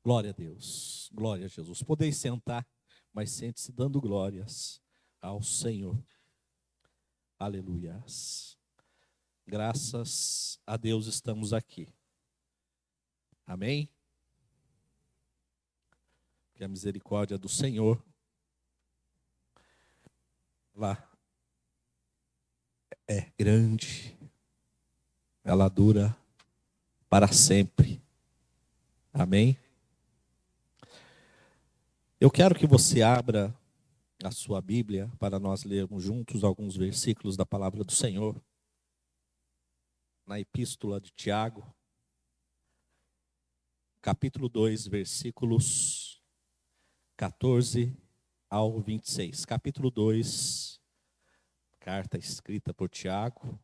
Glória a Deus, glória a Jesus. Podeis sentar, mas sente-se dando glórias ao Senhor. Aleluias. Graças a Deus estamos aqui. Amém? Que a misericórdia do Senhor, ela é grande, ela dura para sempre. Amém? Eu quero que você abra a sua Bíblia para nós lermos juntos alguns versículos da palavra do Senhor. Na Epístola de Tiago, capítulo 2, versículos 14 ao 26. Capítulo 2, carta escrita por Tiago,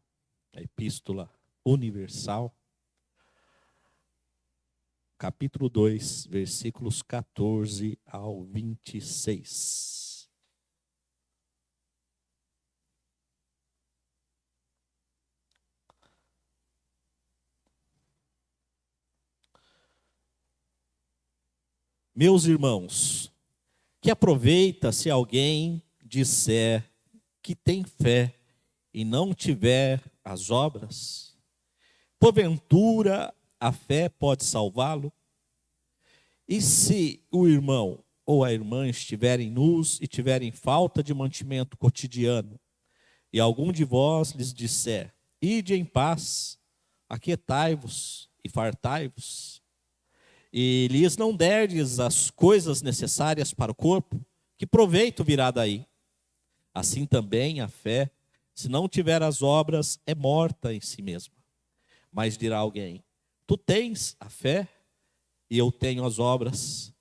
a Epístola Universal. Capítulo 2, versículos 14 ao 26. Meus irmãos, que aproveita se alguém disser que tem fé e não tiver as obras? Porventura, a fé pode salvá-lo? E se o irmão ou a irmã estiverem nus e tiverem falta de mantimento cotidiano, e algum de vós lhes disser, ide em paz, aquietai-vos e fartai-vos, e lhes não derdes as coisas necessárias para o corpo, que proveito virá daí? Assim também a fé, se não tiver as obras, é morta em si mesma. Mas dirá alguém, tu tens a fé e eu tenho as obras.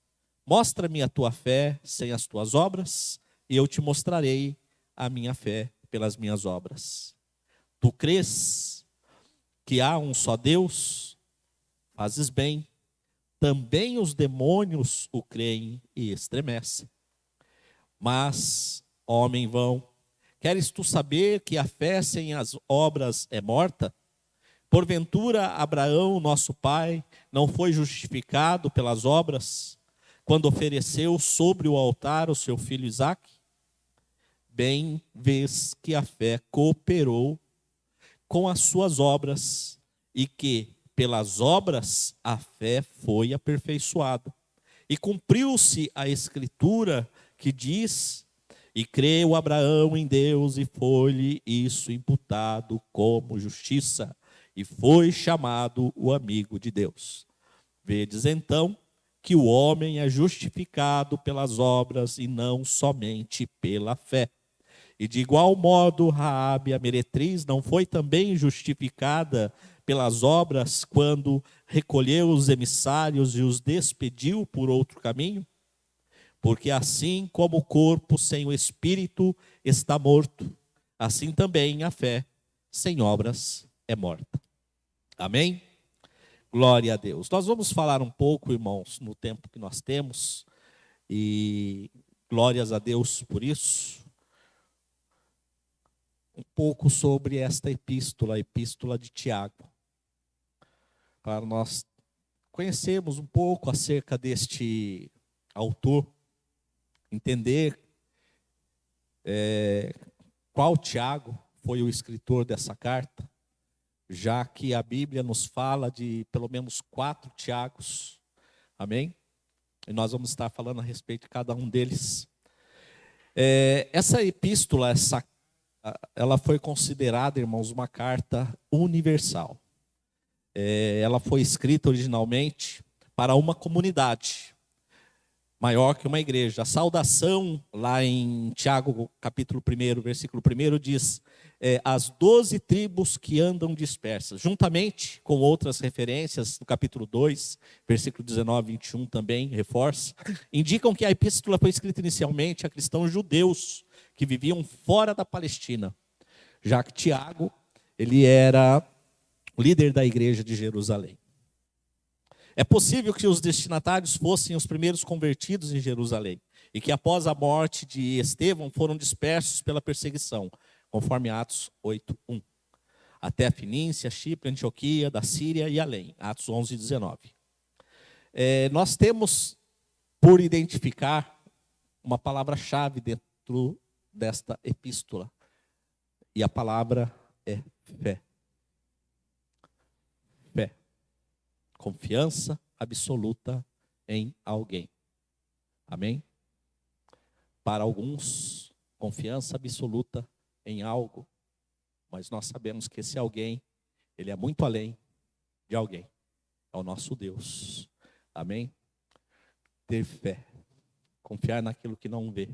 Mostra-me a tua fé sem as tuas obras, e eu te mostrarei a minha fé pelas minhas obras. Tu crês que há um só Deus? Fazes bem. Também os demônios o creem e estremecem. Mas, homem vão, queres tu saber que a fé sem as obras é morta? Porventura, Abraão, nosso pai, não foi justificado pelas obras, quando ofereceu sobre o altar o seu filho Isaque? Bem vês que a fé cooperou com as suas obras, e que, pelas obras, a fé foi aperfeiçoada. E cumpriu-se a escritura que diz, e creu Abraão em Deus, e foi-lhe isso imputado como justiça, e foi chamado o amigo de Deus. Vedes então que o homem é justificado pelas obras e não somente pela fé. E de igual modo, Raabe, a meretriz, não foi também justificada pelas obras quando recolheu os emissários e os despediu por outro caminho? Porque assim como o corpo sem o espírito está morto, assim também a fé sem obras é morta. Amém? Glória a Deus. Nós vamos falar um pouco, irmãos, no tempo que nós temos, e glórias a Deus por isso, um pouco sobre esta epístola, a epístola de Tiago, para nós conhecermos um pouco acerca deste autor, entender qual Tiago foi o escritor dessa carta, já que a Bíblia nos fala de pelo menos 4 Tiagos, amém? E nós vamos estar falando a respeito de cada um deles. Essa epístola, ela foi considerada, irmãos, uma carta universal. Ela foi escrita originalmente para uma comunidade, maior que uma igreja. A saudação lá em Tiago, capítulo 1, versículo 1, diz, as 12 tribos que andam dispersas, juntamente com outras referências, no capítulo 2, versículo 19 e 21 também, reforça, indicam que a epístola foi escrita inicialmente a cristãos judeus que viviam fora da Palestina, já que Tiago, ele era o líder da igreja de Jerusalém. É possível que os destinatários fossem os primeiros convertidos em Jerusalém e que após a morte de Estevão foram dispersos pela perseguição, conforme Atos 8:1, até a Fenícia, Chipre, Antioquia, da Síria e além, Atos 11:19. Nós temos por identificar uma palavra-chave dentro desta epístola. E a palavra é fé. Fé. Confiança absoluta em alguém. Amém? Para alguns, confiança absoluta em algo. Mas nós sabemos que esse alguém, ele é muito além de alguém. É o nosso Deus. Amém? Ter fé. Confiar naquilo que não vê.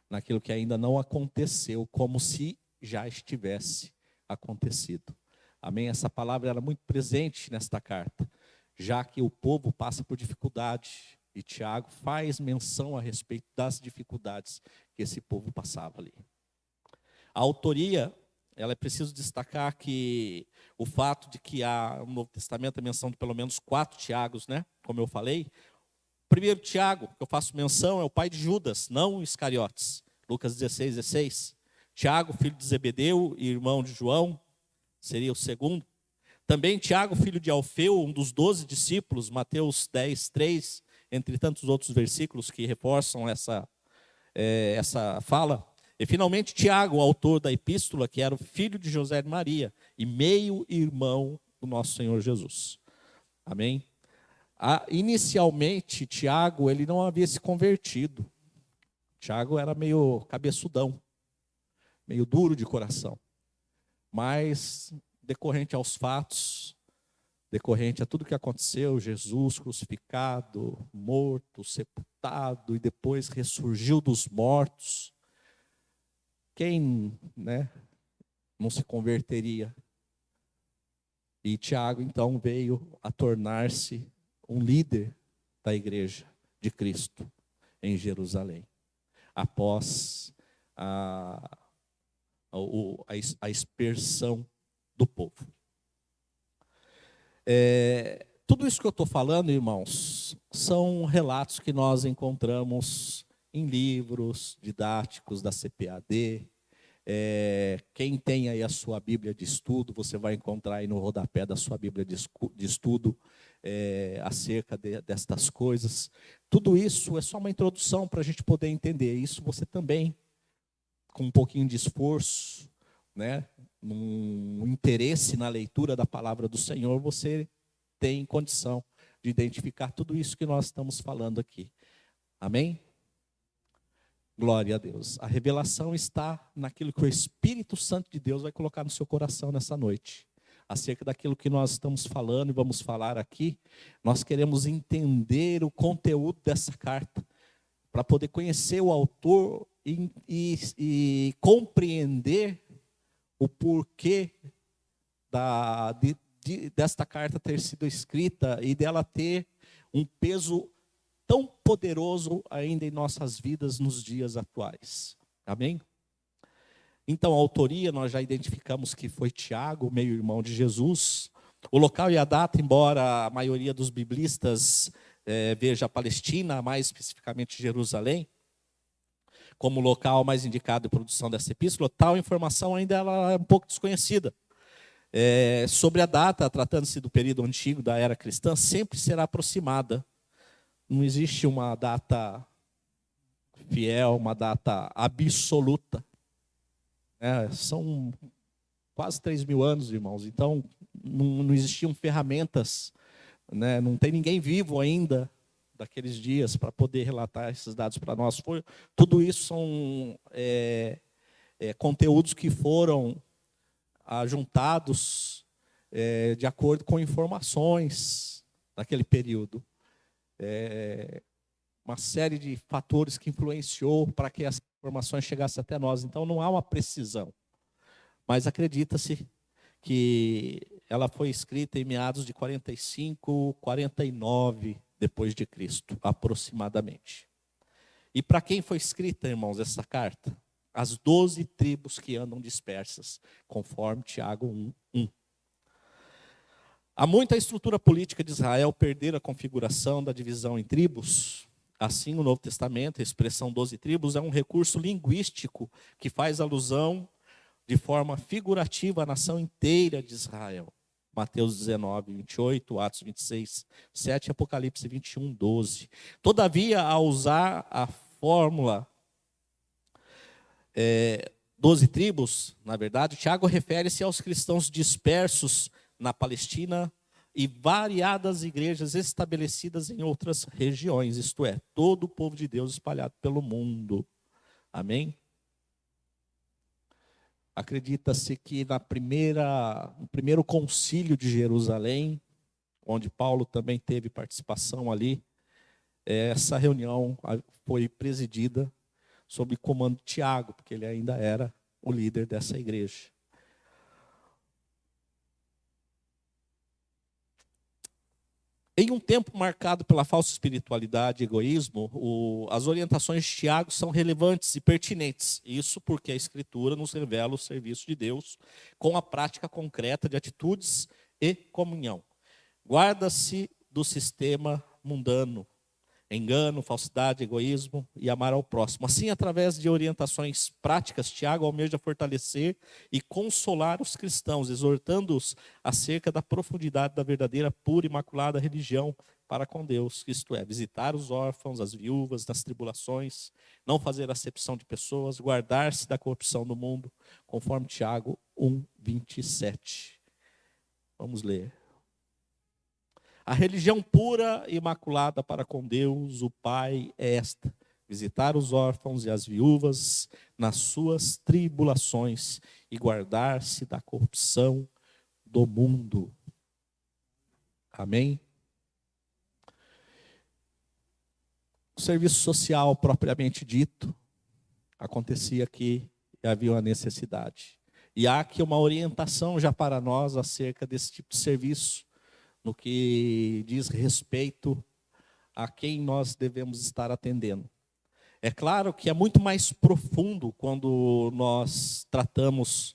Naquilo que ainda não aconteceu, como se já estivesse acontecido. Amém? Essa palavra era muito presente nesta carta, já que o povo passa por dificuldade. E Tiago faz menção a respeito das dificuldades que esse povo passava ali. A autoria, ela é preciso destacar que o fato de que há no Novo Testamento a menção de pelo menos 4 Tiagos, né? Como eu falei. O primeiro Tiago, que eu faço menção, é o pai de Judas, não Iscariotes. Lucas 16, 16. Tiago, filho de Zebedeu e irmão de João, seria o segundo. Também Tiago, filho de Alfeu, um dos 12 discípulos, Mateus 10, 3, entre tantos outros versículos que reforçam essa fala. E finalmente Tiago, o autor da epístola, que era o filho de José de Maria e meio-irmão do nosso Senhor Jesus. Amém? Inicialmente, Tiago, ele não havia se convertido. Tiago era meio cabeçudão, meio duro de coração. Mas, decorrente aos fatos, decorrente a tudo que aconteceu, Jesus crucificado, morto, sepultado e depois ressurgiu dos mortos. Quem, não se converteria? E Tiago, então, veio a tornar-se um líder da igreja de Cristo em Jerusalém, após a aspersão do povo. Tudo isso que eu estou falando, irmãos, são relatos que nós encontramos em livros didáticos da CPAD. Quem tem aí a sua Bíblia de estudo, você vai encontrar aí no rodapé da sua Bíblia de estudo acerca destas coisas. Tudo isso é só uma introdução para a gente poder entender. Isso você também, com um pouquinho de esforço, um interesse na leitura da palavra do Senhor, você tem condição de identificar tudo isso que nós estamos falando aqui. Amém? Glória a Deus. A revelação está naquilo que o Espírito Santo de Deus vai colocar no seu coração nessa noite. Acerca daquilo que nós estamos falando e vamos falar aqui, nós queremos entender o conteúdo dessa carta, para poder conhecer o autor e compreender o porquê desta carta ter sido escrita e dela ter um peso tão poderoso ainda em nossas vidas nos dias atuais. Amém? Então, a autoria, nós já identificamos que foi Tiago, meio-irmão de Jesus. O local e a data, embora a maioria dos biblistas veja a Palestina, mais especificamente Jerusalém, como local mais indicado de produção dessa epístola, tal informação ainda ela é um pouco desconhecida. Sobre a data, tratando-se do período antigo da era cristã, sempre será aproximada. Não existe uma data fiel, uma data absoluta. São quase 3.000 anos, irmãos. Então, não existiam ferramentas, não tem ninguém vivo ainda daqueles dias para poder relatar esses dados para nós. Tudo isso são conteúdos que foram ajuntados de acordo com informações daquele período. Uma série de fatores que influenciou para que as informações chegassem até nós. Então, não há uma precisão. Mas acredita-se que ela foi escrita em meados de 45, 49 depois de Cristo, aproximadamente. E para quem foi escrita, irmãos, essa carta? As 12 tribos que andam dispersas, conforme Tiago 1:1. Há muita estrutura política de Israel perder a configuração da divisão em tribos. Assim, o Novo Testamento, a expressão 12 tribos, é um recurso linguístico que faz alusão de forma figurativa à nação inteira de Israel. Mateus 19, 28, Atos 26, 7, Apocalipse 21, 12. Todavia, ao usar a fórmula 12 tribos, na verdade, Tiago refere-se aos cristãos dispersos na Palestina e variadas igrejas estabelecidas em outras regiões, isto é, todo o povo de Deus espalhado pelo mundo. Amém? Acredita-se que no primeiro concílio de Jerusalém, onde Paulo também teve participação ali, essa reunião foi presidida sob comando de Tiago, porque ele ainda era o líder dessa igreja. Em um tempo marcado pela falsa espiritualidade e egoísmo, as orientações de Tiago são relevantes e pertinentes. Isso porque a Escritura nos revela o serviço de Deus com a prática concreta de atitudes e comunhão. Guarda-se do sistema mundano, engano, falsidade, egoísmo e amar ao próximo. Assim, através de orientações práticas, Tiago almeja fortalecer e consolar os cristãos, exortando-os acerca da profundidade da verdadeira, pura e imaculada religião para com Deus, isto é, visitar os órfãos, as viúvas, nas tribulações, não fazer acepção de pessoas, guardar-se da corrupção do mundo, conforme Tiago 1, 27. Vamos ler. A religião pura e imaculada para com Deus, o Pai, é esta: visitar os órfãos e as viúvas nas suas tribulações e guardar-se da corrupção do mundo. Amém? O serviço social propriamente dito acontecia aqui e havia uma necessidade. E há aqui uma orientação já para nós acerca desse tipo de serviço, no que diz respeito a quem nós devemos estar atendendo. É claro que é muito mais profundo quando nós tratamos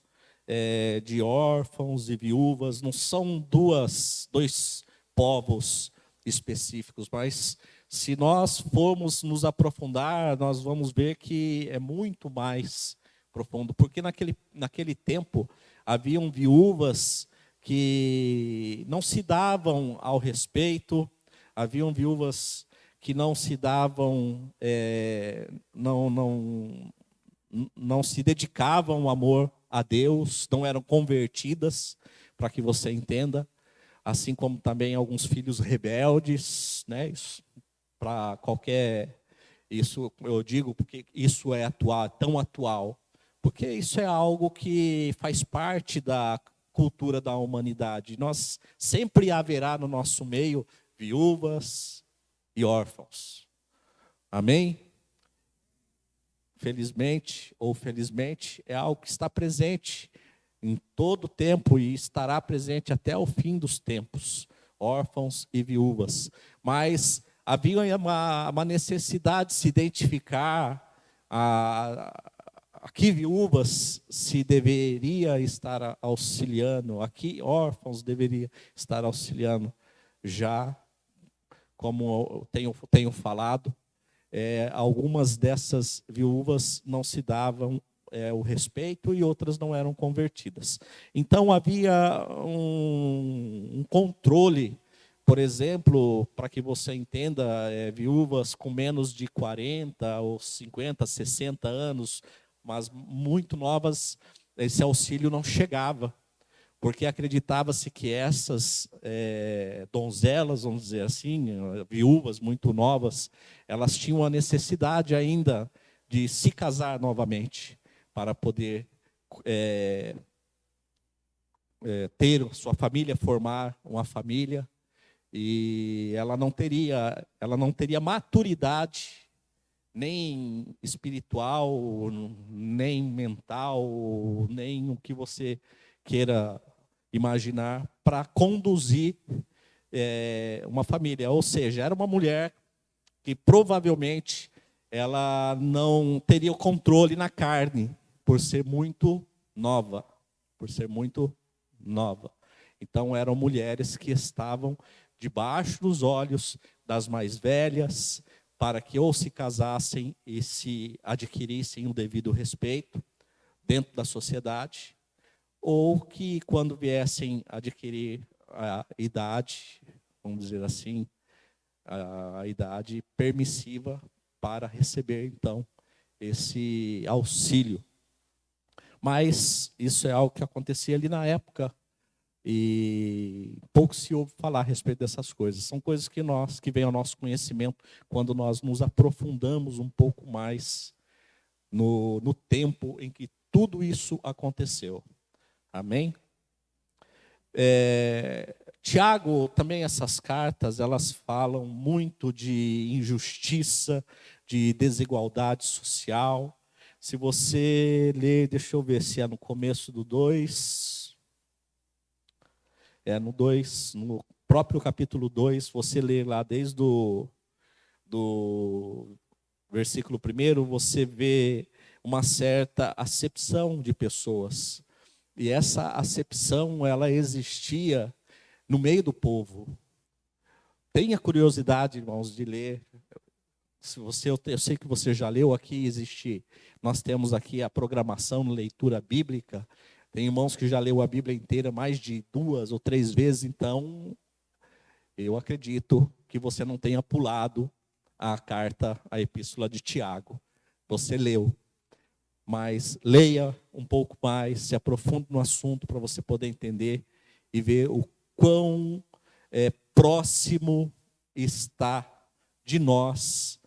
de órfãos e viúvas. Não são dois povos específicos, mas se nós formos nos aprofundar, nós vamos ver que é muito mais profundo, porque naquele tempo haviam viúvas que não se davam ao respeito, haviam viúvas que não se davam, não se dedicavam ao amor a Deus, não eram convertidas, para que você entenda, assim como também alguns filhos rebeldes, né? Para qualquer, isso eu digo porque isso é atual, tão atual, porque isso é algo que faz parte da cultura da humanidade. Nós sempre haverá no nosso meio viúvas e órfãos. Amém? Felizmente ou felizmente é algo que está presente em todo o tempo e estará presente até o fim dos tempos. Órfãos e viúvas. Mas havia uma necessidade de se identificar a que viúvas se deveria estar auxiliando, a que órfãos deveria estar auxiliando. Já, como eu tenho falado, algumas dessas viúvas não se davam o respeito e outras não eram convertidas. Então havia um controle. Por exemplo, para que você entenda, viúvas com menos de 40 ou 50, 60 anos, mas muito novas, esse auxílio não chegava, porque acreditava-se que essas donzelas, vamos dizer assim, viúvas muito novas, elas tinham a necessidade ainda de se casar novamente, para poder ter sua família, formar uma família, e ela não teria maturidade, nem espiritual, nem mental, nem o que você queira imaginar, para conduzir uma família. Ou seja, era uma mulher que provavelmente ela não teria o controle na carne, por ser muito nova. Então eram mulheres que estavam debaixo dos olhos das mais velhas, para que ou se casassem e se adquirissem o devido respeito dentro da sociedade, ou que quando viessem adquirir a idade, vamos dizer assim, a idade permissiva para receber, então, esse auxílio. Mas isso é algo que acontecia ali na época e pouco se ouve falar a respeito dessas coisas. São coisas que vêm ao nosso conhecimento quando nós nos aprofundamos um pouco mais no tempo em que tudo isso aconteceu. Amém? Tiago, também essas cartas, elas falam muito de injustiça, de desigualdade social. Se você ler, deixa eu ver se é no começo do 2. No 2, no próprio capítulo 2, você lê lá desde do versículo 1, você vê uma certa acepção de pessoas. E essa acepção, ela existia no meio do povo. Tenha curiosidade, irmãos, de ler. Eu sei que você já leu aqui, nós temos aqui a programação de leitura bíblica. Tem irmãos que já leu a Bíblia inteira mais de 2 ou 3 vezes, então eu acredito que você não tenha pulado a epístola de Tiago. Você leu. Mas leia um pouco mais, se aprofunde no assunto para você poder entender e ver o quão próximo está de nós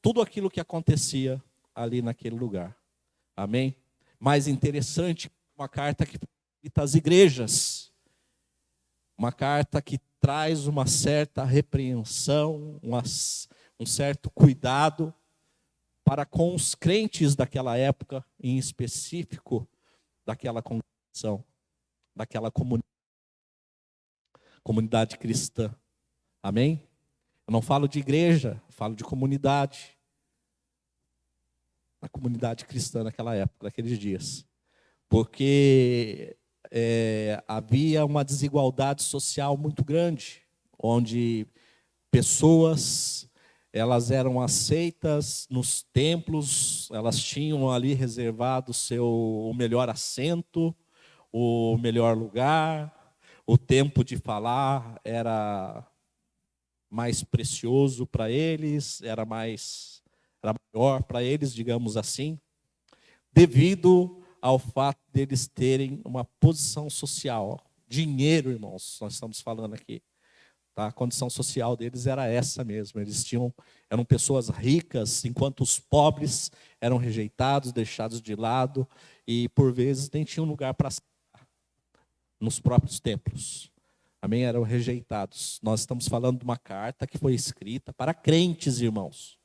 tudo aquilo que acontecia ali naquele lugar. Amém? Mais interessante, uma carta que visita as igrejas, uma carta que traz uma certa repreensão, um certo cuidado para com os crentes daquela época, em específico, daquela congregação, daquela comunidade cristã. Amém? Eu não falo de igreja, falo de comunidade. A comunidade cristã naquela época, naqueles dias. Porque havia uma desigualdade social muito grande, onde pessoas, elas eram aceitas nos templos, elas tinham ali reservado o melhor assento, o melhor lugar, o tempo de falar era mais precioso para eles, era maior para eles, digamos assim, devido ao fato deles terem uma posição social. Dinheiro, irmãos, nós estamos falando aqui. Tá? A condição social deles era essa mesmo. Eram pessoas ricas, enquanto os pobres eram rejeitados, deixados de lado, e por vezes nem tinham lugar para sentar nos próprios templos. Amém? Eram rejeitados. Nós estamos falando de uma carta que foi escrita para crentes, irmãos.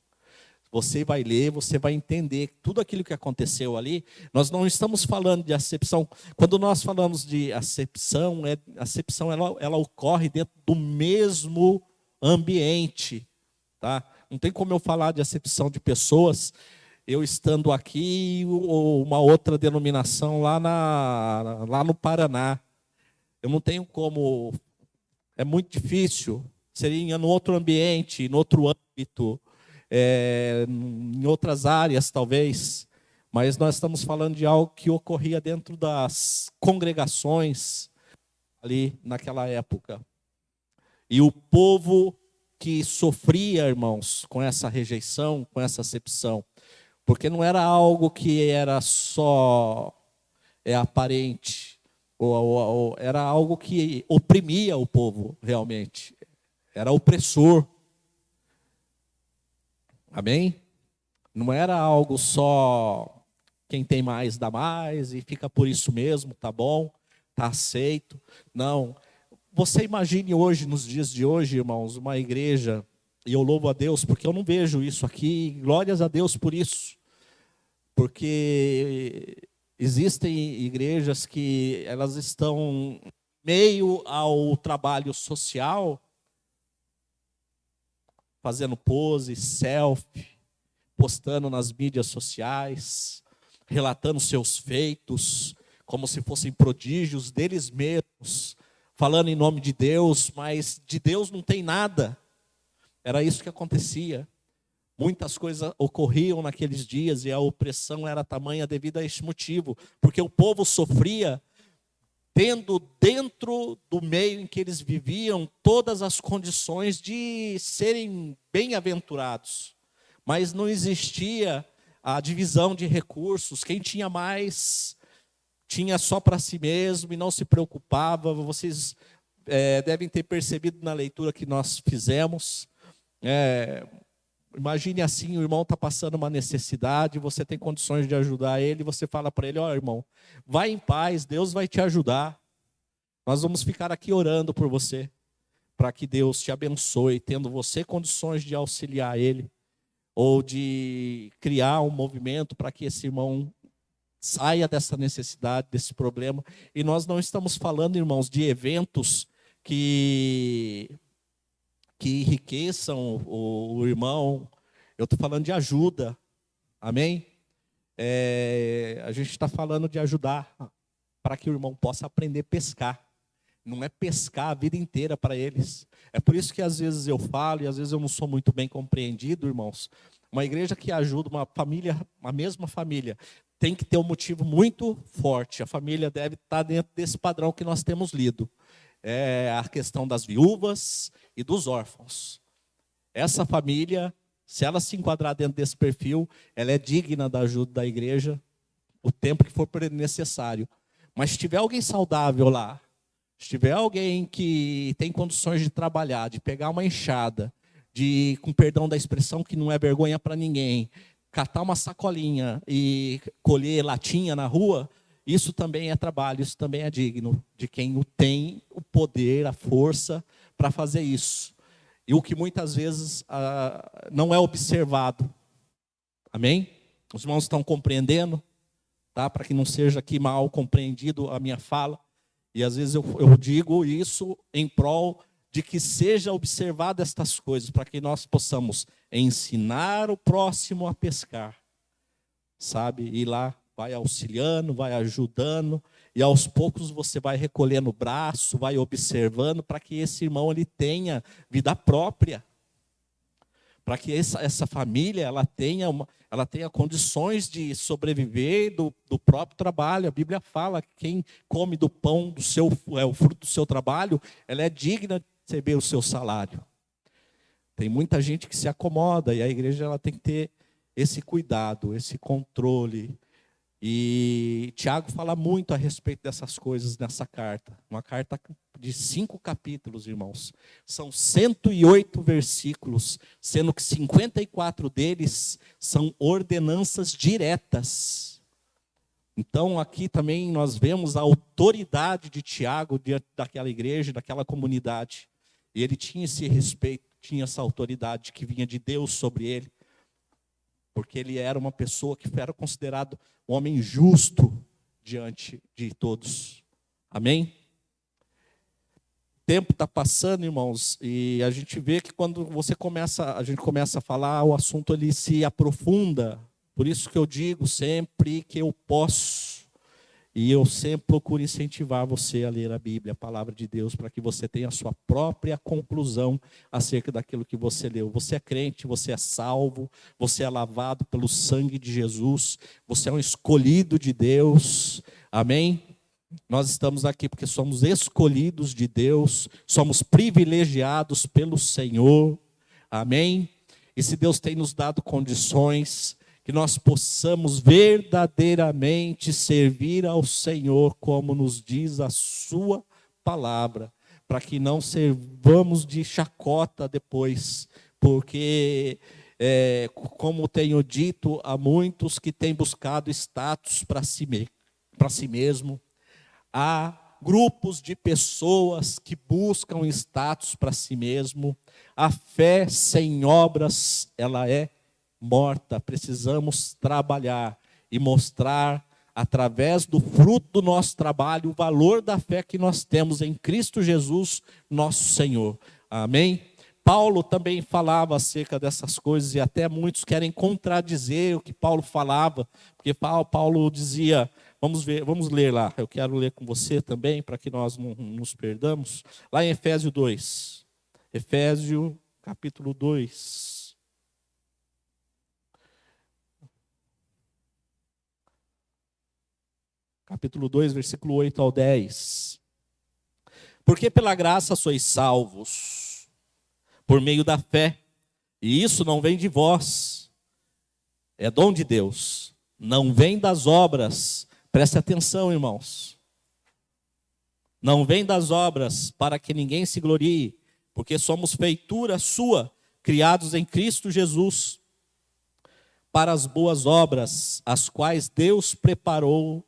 Você vai ler, você vai entender tudo aquilo que aconteceu ali. Nós não estamos falando de acepção. Quando nós falamos de acepção, ela ocorre dentro do mesmo ambiente. Tá? Não tem como eu falar de acepção de pessoas, eu estando aqui ou uma outra denominação lá no Paraná. Eu não tenho como, é muito difícil. Seria em outro ambiente, em outro âmbito. Em outras áreas talvez, mas nós estamos falando de algo que ocorria dentro das congregações ali naquela época. E o povo que sofria, irmãos, com essa rejeição, com essa acepção, porque não era algo que era só aparente, ou era algo que oprimia o povo realmente, era opressor. Amém? Não era algo só quem tem mais dá mais e fica por isso mesmo, tá bom, tá aceito. Não. Você imagine hoje, nos dias de hoje, irmãos, uma igreja, e eu louvo a Deus porque eu não vejo isso aqui, glórias a Deus por isso. Porque existem igrejas que elas estão meio ao trabalho social, fazendo pose, selfie, postando nas mídias sociais, relatando seus feitos, como se fossem prodígios deles mesmos, falando em nome de Deus, mas de Deus não tem nada. Era isso que acontecia. Muitas coisas ocorriam naqueles dias e a opressão era tamanha devido a este motivo, porque o povo sofria tendo dentro do meio em que eles viviam todas as condições de serem bem-aventurados. Mas não existia a divisão de recursos. Quem tinha mais tinha só para si mesmo e não se preocupava. Vocês devem ter percebido na leitura que nós fizemos. Imagine assim, o irmão está passando uma necessidade, você tem condições de ajudar ele, você fala para ele, ó irmão, vai em paz, Deus vai te ajudar. Nós vamos ficar aqui orando por você, para que Deus te abençoe, tendo você condições de auxiliar ele, ou de criar um movimento para que esse irmão saia dessa necessidade, desse problema. E nós não estamos falando, irmãos, de eventos que enriqueçam o irmão. Eu estou falando de ajuda, amém? A gente está falando de ajudar para que o irmão possa aprender a pescar. Não é pescar a vida inteira para eles. É por isso que às vezes eu falo, e às vezes eu não sou muito bem compreendido, irmãos. Uma igreja que ajuda uma família, a mesma família, tem que ter um motivo muito forte. A família deve estar dentro desse padrão que nós temos lido. É a questão das viúvas e dos órfãos. Essa família, se ela se enquadrar dentro desse perfil, ela é digna da ajuda da igreja o tempo que for necessário. Mas se tiver alguém saudável lá, se tiver alguém que tem condições de trabalhar, de pegar uma enxada, com perdão da expressão, que não é vergonha para ninguém, catar uma sacolinha e colher latinha na rua, isso também é trabalho, isso também é digno de quem tem o poder, a força para fazer isso. E o que muitas vezes não é observado. Amém? Os irmãos estão compreendendo? Tá? Para que não seja aqui mal compreendido a minha fala. E às vezes eu digo isso em prol de que seja observado estas coisas, para que nós possamos ensinar o próximo a pescar. Sabe? Ir lá, vai auxiliando, vai ajudando, e aos poucos você vai recolhendo o braço, vai observando, para que esse irmão ele tenha vida própria. Para que essa família ela tenha condições de sobreviver do próprio trabalho. A Bíblia fala que quem come do pão o fruto do seu trabalho, ela é digna de receber o seu salário. Tem muita gente que se acomoda e a igreja ela tem que ter esse cuidado, esse controle. E Tiago fala muito a respeito dessas coisas nessa carta. Uma carta de 5 capítulos, irmãos. São 108 versículos, sendo que 54 deles são ordenanças diretas. Então, aqui também nós vemos a autoridade de Tiago diante daquela igreja, daquela comunidade. E ele tinha esse respeito, tinha essa autoridade que vinha de Deus sobre ele. Porque ele era uma pessoa que era considerado um homem justo diante de todos. Amém? O tempo está passando, irmãos, e a gente vê que quando a gente começa a falar, o assunto ele se aprofunda. Por isso que eu digo sempre que eu posso. E eu sempre procuro incentivar você a ler a Bíblia, a palavra de Deus, para que você tenha a sua própria conclusão acerca daquilo que você leu. Você é crente, você é salvo, você é lavado pelo sangue de Jesus, você é um escolhido de Deus. Amém? Nós estamos aqui porque somos escolhidos de Deus, somos privilegiados pelo Senhor. Amém? E se Deus tem nos dado condições, que nós possamos verdadeiramente servir ao Senhor, como nos diz a sua palavra, para que não servamos de chacota depois, porque, como tenho dito, há muitos que têm buscado status para si mesmo, há grupos de pessoas que buscam status para si mesmo. A fé sem obras, ela é morta. Precisamos trabalhar e mostrar através do fruto do nosso trabalho o valor da fé que nós temos em Cristo Jesus, nosso Senhor. Amém? Paulo também falava acerca dessas coisas e até muitos querem contradizer o que Paulo falava, porque Paulo dizia, vamos ler lá, eu quero ler com você também, para que nós não nos perdamos, lá em Efésios 2, Efésios capítulo 2. capítulo 2, versículo 8 ao 10. Porque pela graça sois salvos, por meio da fé, e isso não vem de vós, é dom de Deus, não vem das obras. Preste atenção, irmãos. Não vem das obras para que ninguém se glorie, porque somos feitura sua, criados em Cristo Jesus, para as boas obras, as quais Deus preparou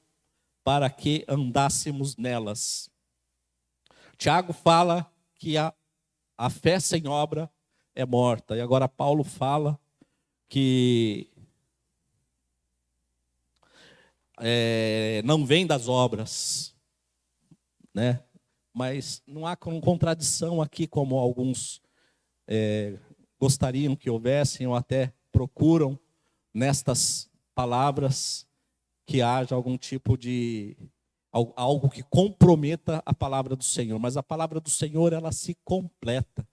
para que andássemos nelas. Tiago fala que a fé sem obra é morta. E agora Paulo fala que não vem das obras, né? Mas não há contradição aqui, como alguns gostariam que houvessem, ou até procuram nestas palavras, que haja algum tipo de algo que comprometa a palavra do Senhor. Mas a palavra do Senhor, ela se completa.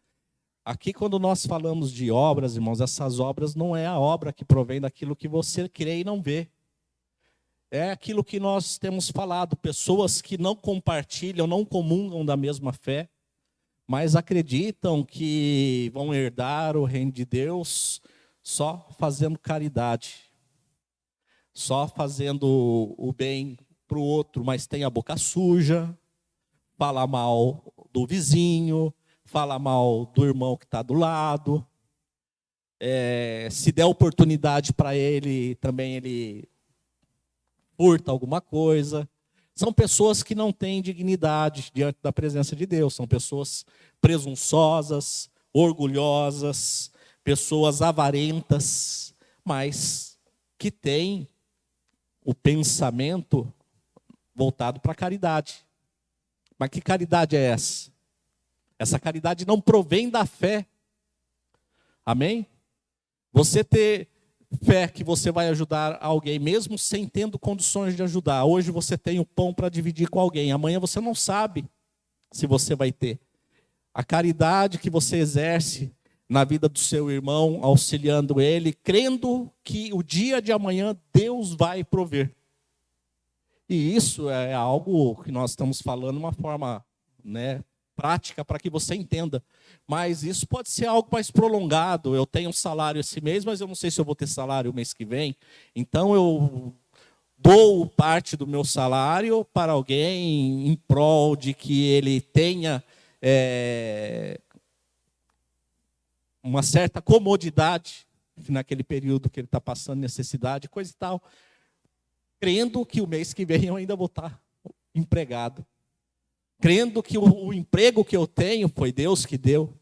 Aqui, quando nós falamos de obras, irmãos, essas obras não é a obra que provém daquilo que você crê e não vê. É aquilo que nós temos falado, pessoas que não compartilham, não comungam da mesma fé, mas acreditam que vão herdar o reino de Deus só fazendo caridade, só fazendo o bem para o outro, mas tem a boca suja, fala mal do vizinho, fala mal do irmão que está do lado. Se der oportunidade para ele, também ele furta alguma coisa. São pessoas que não têm dignidade diante da presença de Deus. São pessoas presunçosas, orgulhosas, pessoas avarentas, mas que têm o pensamento voltado para a caridade. Mas que caridade é essa? Essa caridade não provém da fé. Amém? Você ter fé que você vai ajudar alguém, mesmo sem tendo condições de ajudar. Hoje você tem o pão para dividir com alguém. Amanhã você não sabe se você vai ter. A caridade que você exerce na vida do seu irmão, auxiliando ele, crendo que o dia de amanhã Deus vai prover. E isso é algo que nós estamos falando de uma forma, prática, para que você entenda. Mas isso pode ser algo mais prolongado. Eu tenho um salário esse mês, mas eu não sei se eu vou ter salário o mês que vem. Então eu dou parte do meu salário para alguém em prol de que ele tenha uma certa comodidade naquele período que ele está passando necessidade, coisa e tal, crendo que o mês que vem eu ainda vou estar empregado, crendo que o emprego que eu tenho foi Deus que deu.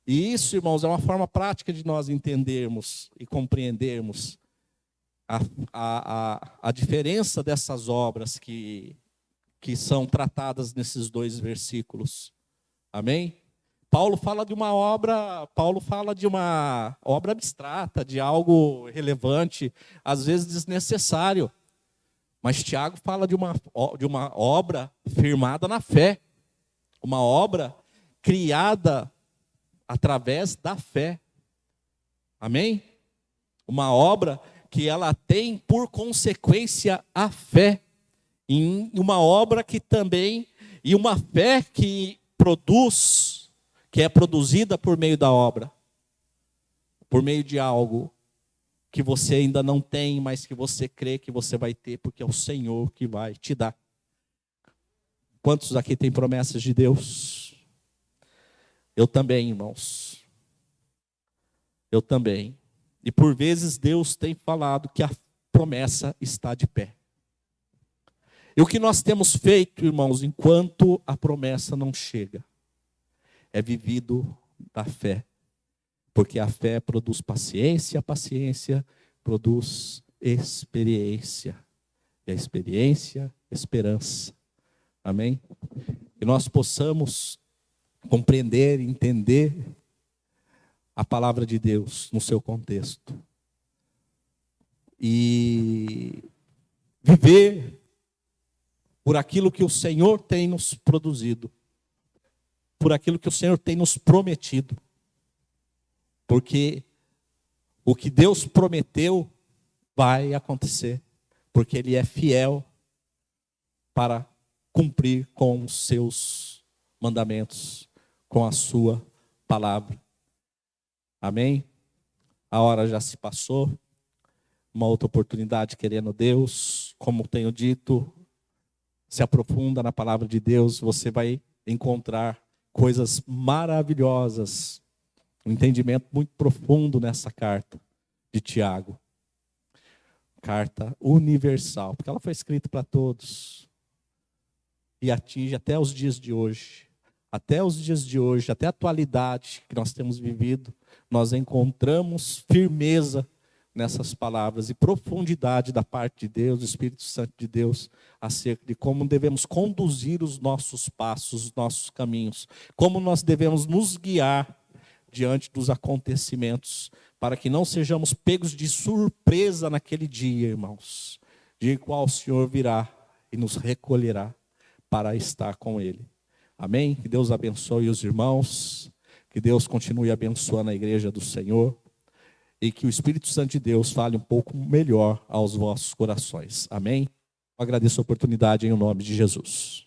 E isso, irmãos, é uma forma prática de nós entendermos e compreendermos a diferença dessas obras que são tratadas nesses 2 versículos. Amém? Paulo fala de uma obra abstrata, de algo relevante, às vezes desnecessário. Mas Tiago fala de uma obra firmada na fé, uma obra criada através da fé. Amém? Uma obra que ela tem por consequência a fé. Em uma obra que também, e uma fé que produz, que é produzida por meio da obra, por meio de algo que você ainda não tem, mas que você crê que você vai ter, porque é o Senhor que vai te dar. Quantos aqui têm promessas de Deus? Eu também, irmãos. Eu também. E por vezes Deus tem falado que a promessa está de pé. E o que nós temos feito, irmãos, enquanto a promessa não chega, é vivido da fé. Porque a fé produz paciência, a paciência produz experiência. E a experiência, esperança. Amém? Que nós possamos compreender, entender a palavra de Deus no seu contexto. E viver por aquilo que o Senhor tem nos produzido. Por aquilo que o Senhor tem nos prometido. Porque o que Deus prometeu vai acontecer. Porque Ele é fiel para cumprir com os seus mandamentos, com a sua palavra. Amém? A hora já se passou. Uma outra oportunidade, querendo Deus, como tenho dito, se aprofunda na palavra de Deus, você vai encontrar coisas maravilhosas, um entendimento muito profundo nessa carta de Tiago. Carta universal, porque ela foi escrita para todos e atinge até os dias de hoje. Até os dias de hoje, até a atualidade que nós temos vivido, nós encontramos firmeza nessas palavras e profundidade da parte de Deus, do Espírito Santo de Deus, acerca de como devemos conduzir os nossos passos, os nossos caminhos, como nós devemos nos guiar diante dos acontecimentos, para que não sejamos pegos de surpresa naquele dia, irmãos, dia em qual o Senhor virá e nos recolherá para estar com Ele. Amém? Que Deus abençoe os irmãos, que Deus continue abençoando a igreja do Senhor, e que o Espírito Santo de Deus fale um pouco melhor aos vossos corações. Amém? Eu agradeço a oportunidade em nome de Jesus.